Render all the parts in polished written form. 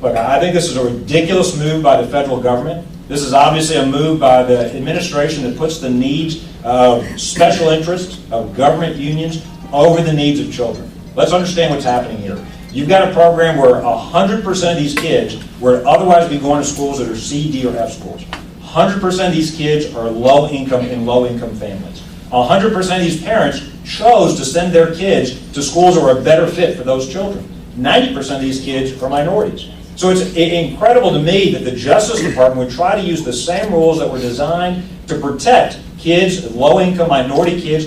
Look, I think this is a ridiculous move by the federal government. This is obviously a move by the administration that puts the needs of special interests, of government unions, over the needs of children. Let's understand what's happening here. You've got a program where 100% of these kids would otherwise be going to schools that are C, D, or F schools. 100% of these kids are low-income in low-income families. 100% of these parents chose to send their kids to schools that were a better fit for those children. 90% of these kids are minorities. So it's incredible to me that the Justice Department would try to use the same rules that were designed to protect kids, low-income minority kids,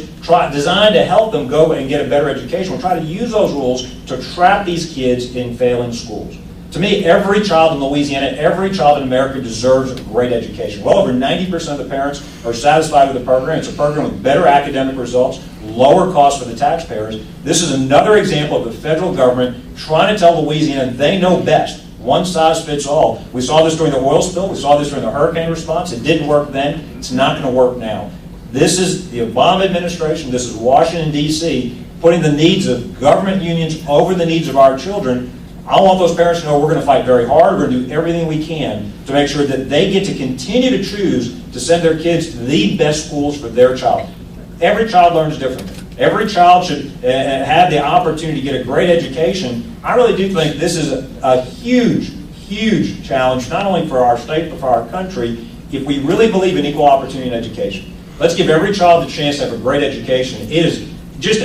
designed to help them go and get a better education. We'll try to use those rules to trap these kids in failing schools. To me, every child in Louisiana, every child in America deserves a great education. Well over 90% of the parents are satisfied with the program. It's a program with better academic results, lower costs for the taxpayers. This is another example of the federal government trying to tell Louisiana they know best. One size fits all. We saw this during the oil spill. We saw this during the hurricane response. It didn't work then. It's not going to work now. This is the Obama administration. This is Washington, D.C., putting the needs of government unions over the needs of our children. I want those parents to know we're going to fight very hard. We're going to do everything we can to make sure that they get to continue to choose to send their kids to the best schools for their child. Every child learns differently. Every child should have the opportunity to get a great education. I really do think this is a huge, huge challenge, not only for our state, but for our country, if we really believe in equal opportunity in education. Let's give every child the chance to have a great education. It is just,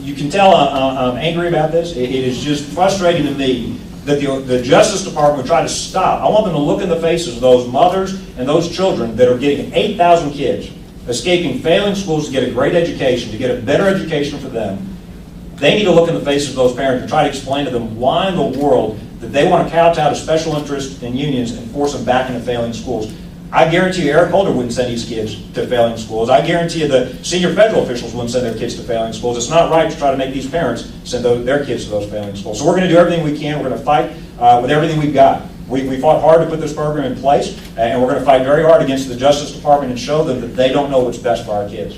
you can tell I'm angry about this. It is just frustrating to me that the Justice Department would try to stop. I want them to look in the faces of those mothers and those children that are getting 8,000 kids escaping failing schools to get a great education, to get a better education for them. They need to look in the faces of those parents and try to explain to them why in the world that they want to kowtow to special interests and unions and force them back into failing schools. I guarantee you Eric Holder wouldn't send these kids to failing schools. I guarantee you the senior federal officials wouldn't send their kids to failing schools. It's not right to try to make these parents send their kids to those failing schools. So we're going to do everything we can. We're going to fight with everything we've got. We fought hard to put this program in place, and we're going to fight very hard against the Justice Department and show them that they don't know what's best for our kids.